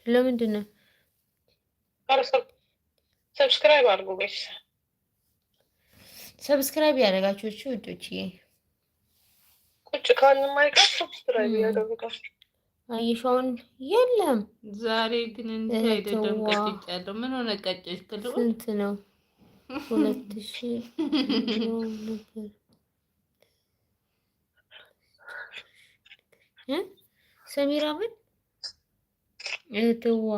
ለምንድን ነው ሰብስክራይብ አድርጉ ጋይስ። ሰብስክራይብ ያደረጋችሁ እሺ ውዶች፣ ቁጭ ካልን ማይቀር ሰብስክራይብ ያደረጋችሁ አይሻውን የለም። ዛሬ ግን እንዲህ አይደለም። ቀጭጭ ያለው ምን ሆነ? ቀጭጭ ክልው ስንት ነው? 2000 ነበር ሰሚራ ምን እህትዋ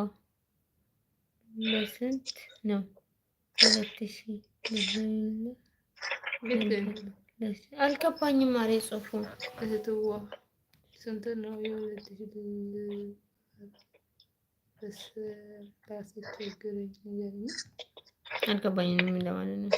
ለስንት ነው? 2000 አልገባኝም። ማሬ ጽሁፉ እህትዋ ስንት ነው? አልገባኝም ምን ለማለት ነው?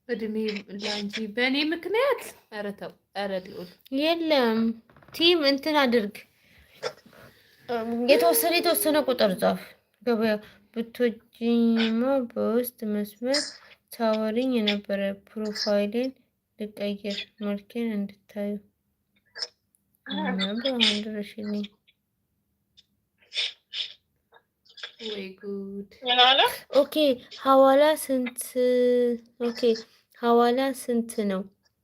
እድሜ ላንቺ በእኔ ምክንያት። ኧረ ተው፣ ኧረ ዲኦል የለም። ቲም እንትን አድርግ፣ የተወሰነ ቁጥር ጻፍ። ገበያ ብትወጂማ በውስጥ መስመር ታወሪኝ የነበረ ፕሮፋይሌን ልቀይር መልኬን እንድታዩ በአሁን ድረሽልኝ። ወይ ጉድ! ኦኬ ሐዋላ ስንት? ኦኬ ሐዋላ ስንት ነው?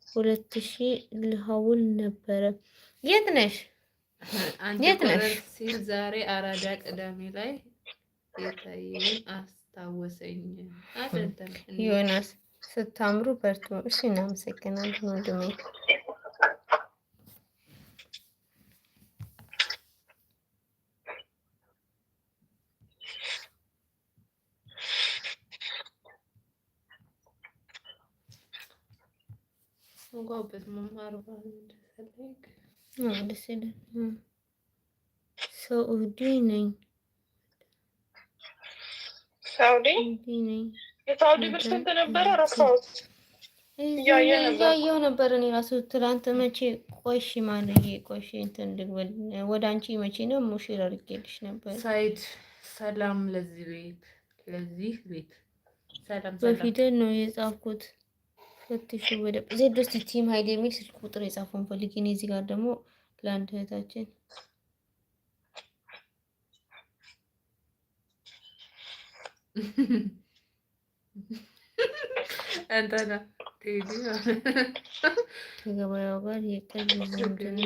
2000 ልሐውል ነበረ። የት ነሽ? የት ነሽ? ሲል ዛሬ አራዳ ቅዳሜ ላይ የታየኝ አስታወሰኝ። አይደለም ዮናስ ስታምሩ በርቱ። እሺ እናመሰግናለን ወንድሜ። እንጓበት መማር ባልፈልግ ደስ ይላል። ሳኡዲ ነኝ። ሳኡዲ ነኝ። የሳኡዲ ብር ስንት ነበረ? ረሳሁት። እያየሁ ነበር እኔ ራሱ ትላንት። መቼ ቆይሽ ማለዬ ቆይሽ እንትን ልግበል ወደ አንቺ መቼ ነው ሙሽር አድርጌልሽ ነበር። ሳይድ ሰላም ለዚህ ቤት ሰላም በፊደል ነው የጻፍኩት። ፈትሹ ወደ ዜድ ውስጥ ቲም ሀይል የሚል ስልክ ቁጥር የጻፈውን ፈልጊ። እኔ እዚህ ጋር ደግሞ ለአንድ እህታችን አንተና ቴዲ ከገበያው ጋር የቀልድ ዝምድና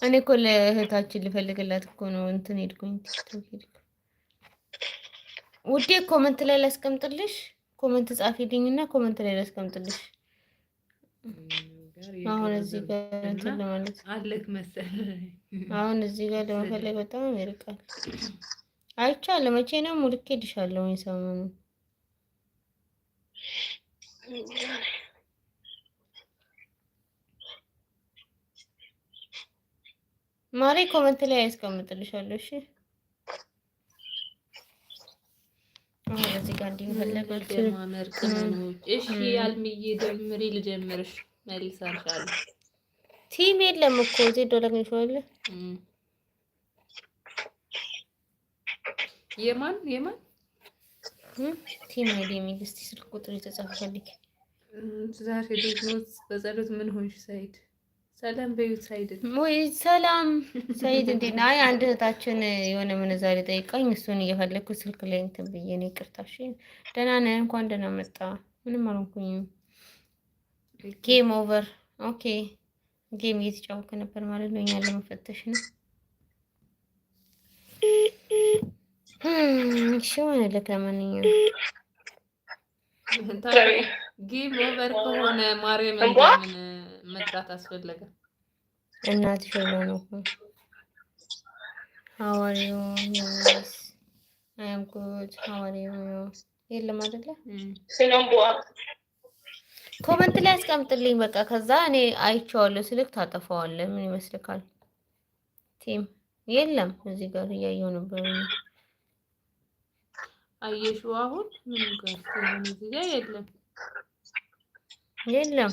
እኔ እኮ ለእህታችን ልፈልግላት እኮ ነው እንትን ሄድኩኝ ቲክቶክ ሄድኩ። ውዴ ኮመንት ላይ ላስቀምጥልሽ። ኮመንት ጻፊልኝ እና ኮመንት ላይ ላስቀምጥልሽ። አሁን እዚህ ጋር እንትን ለማለት አለክ መሰለኝ። አሁን እዚህ ጋር ለመፈለግ በጣም ይርቃል። አይቻለሁ። መቼ ነው ሙልኬልሻለሁ ወይ ሰሞኑን ማሬ ኮመንት ላይ ያስቀምጥልሻለሁ። እሺ እዚህ ጋር እንዲፈለጋችሁ ለማመር ቅመሞች። እሺ አልሚዬ ደምሪ ልጀምርሽ መልሳሻለሁ። ቲም የለም እኮ እዚህ ዶላግኝሻለ። የማን ቲም አይዲ የሚል እስቲ ስልክ ቁጥር የተጻፈልኝ። ዛሬ ደግሞ በጸሎት ምን ሆንሽ ሳይድ? ሰላም በዩት ሳይድ ወይ ሰላም ሳይድ እንዴት ነህ? አይ አንድ እህታችን የሆነ ምንዛሬ ጠይቃኝ እሱን እየፈለግኩ ስልክ ላይ እንትን ብዬ ነው። ይቅርታሽ። ደህና ነህ? እንኳን ደህና መጣ። ምንም አልሆንኩኝም። ጌም ኦቨር። ኦኬ ጌም እየተጫወትክ ነበር ማለት ነው። እኛን ለመፈተሽ ነው። እሺ ሆነልክ። ለማንኛውም ጌም ኦቨር ከሆነ ማርያም እንደምን መጥራት አስፈለገ? እናትሽ ነው እኮ how are you? Yes I am good. how are you? የለም አይደለ? ኮመንት ላይ አስቀምጥልኝ በቃ። ከዛ እኔ አይቼዋለሁ ስልክ ታጠፋዋለህ። ምን ይመስልካል? ቲም የለም እዚህ ጋር እያየሁ ነበር። አየሽው? አሁን ምን ጋር እዚህ ጋር የለም